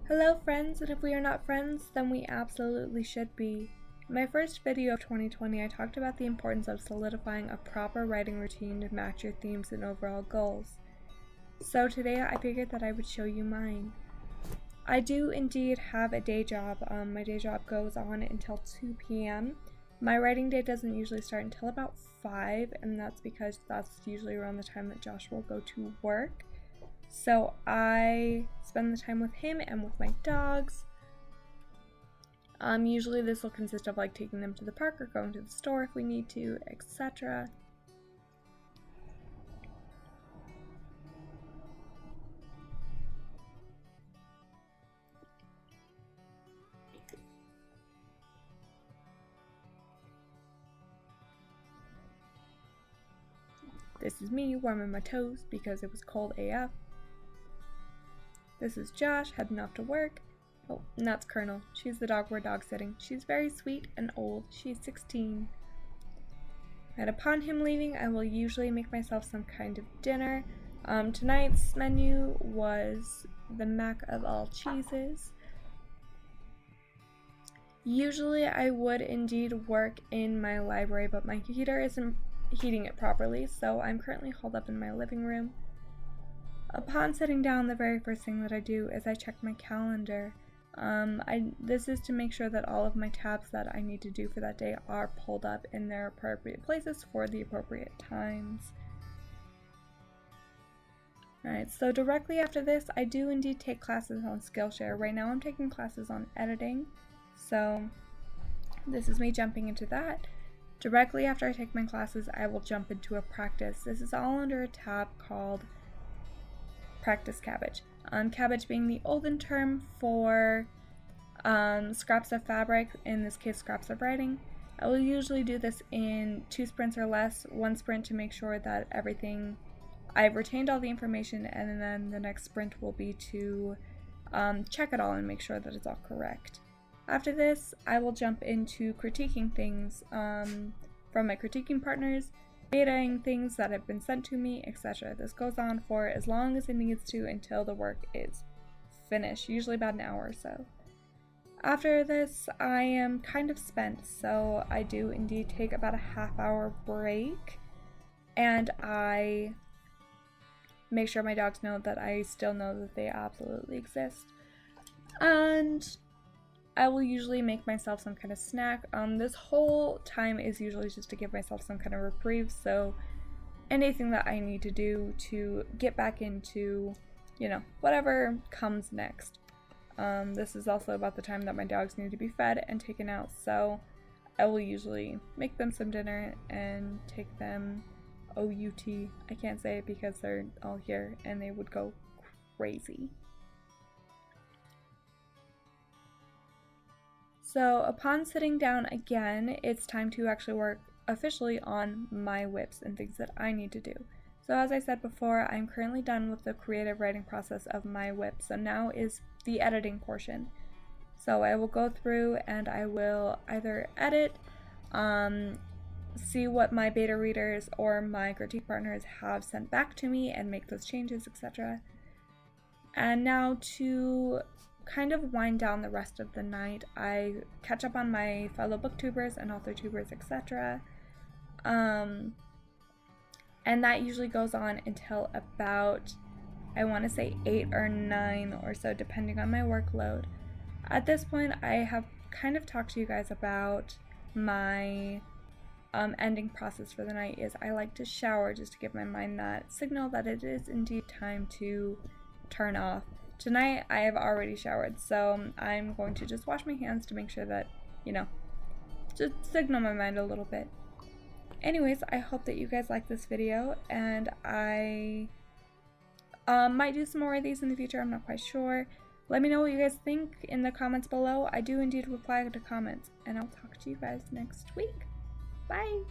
Hello friends, and if we are not friends, then we absolutely should be. In my first video of 2020, I talked about the importance of solidifying a proper writing routine to match your themes and overall goals. So today I figured that I would show you mine. I do indeed have a day job. My day job goes on until 2 p.m. My writing day doesn't usually start until about 5, and that's because that's usually around the time that Josh will go to work. So I spend the time with him and with my dogs. Usually this will consist of like taking them to the park or going to the store if we need to, etc. This is me warming my toes because it was cold AF. This is Josh heading off to work. Oh, and that's Colonel. She's the dog we're dog sitting. She's very sweet and old. She's 16. And upon him leaving, I will usually make myself some kind of dinner. Tonight's menu was the mac of all cheeses. Usually I would indeed work in my library, but my heater isn't heating it properly, so I'm currently holed up in my living room. Upon sitting down, the very first thing that I do is I check my calendar. This is to make sure that all of my tabs that I need to do for that day are pulled up in their appropriate places for the appropriate times. Alright, so directly after this, I do indeed take classes on Skillshare. Right now I'm taking classes on editing, so this is me jumping into that. Directly after I take my classes, I will jump into a practice. This is all under a tab called Practice Cabbage. Cabbage being the olden term for scraps of fabric, in this case scraps of writing. I will usually do this in 2 sprints or less, 1 sprint to make sure that I've retained all the information, and then the next sprint will be to check it all and make sure that it's all correct. After this, I will jump into critiquing things from my critiquing partners, betaing things that have been sent to me, etc. This goes on for as long as it needs to until the work is finished, usually about an hour or so. After this, I am kind of spent, so I do indeed take about a half-hour break, and I make sure my dogs know that I still know that they absolutely exist. And I will usually make myself some kind of snack. This whole time is usually just to give myself some kind of reprieve, so anything that I need to do to get back into, whatever comes next. This is also about the time that my dogs need to be fed and taken out, so I will usually make them some dinner and take them OUT. I can't say it because they're all here and they would go crazy. So upon sitting down again, it's time to actually work officially on my WIPs and things that I need to do. So as I said before, I'm currently done with the creative writing process of my WIP, so now is the editing portion. So I will go through and I will either edit, see what my beta readers or my critique partners have sent back to me and make those changes, etc. And now to kind of wind down the rest of the night, I catch up on my fellow booktubers and author-tubers, etc. And that usually goes on until about, I want to say 8 or 9 or so, depending on my workload. At this point, I have kind of talked to you guys about my ending process for the night. Is I like to shower just to give my mind that signal that it is indeed time to turn off. Tonight I have already showered, so I'm going to just wash my hands to make sure that, just signal my mind a little bit. Anyways, I hope that you guys like this video, and I might do some more of these in the future, I'm not quite sure. Let me know what you guys think in the comments below. I do indeed reply to comments, and I'll talk to you guys next week. Bye!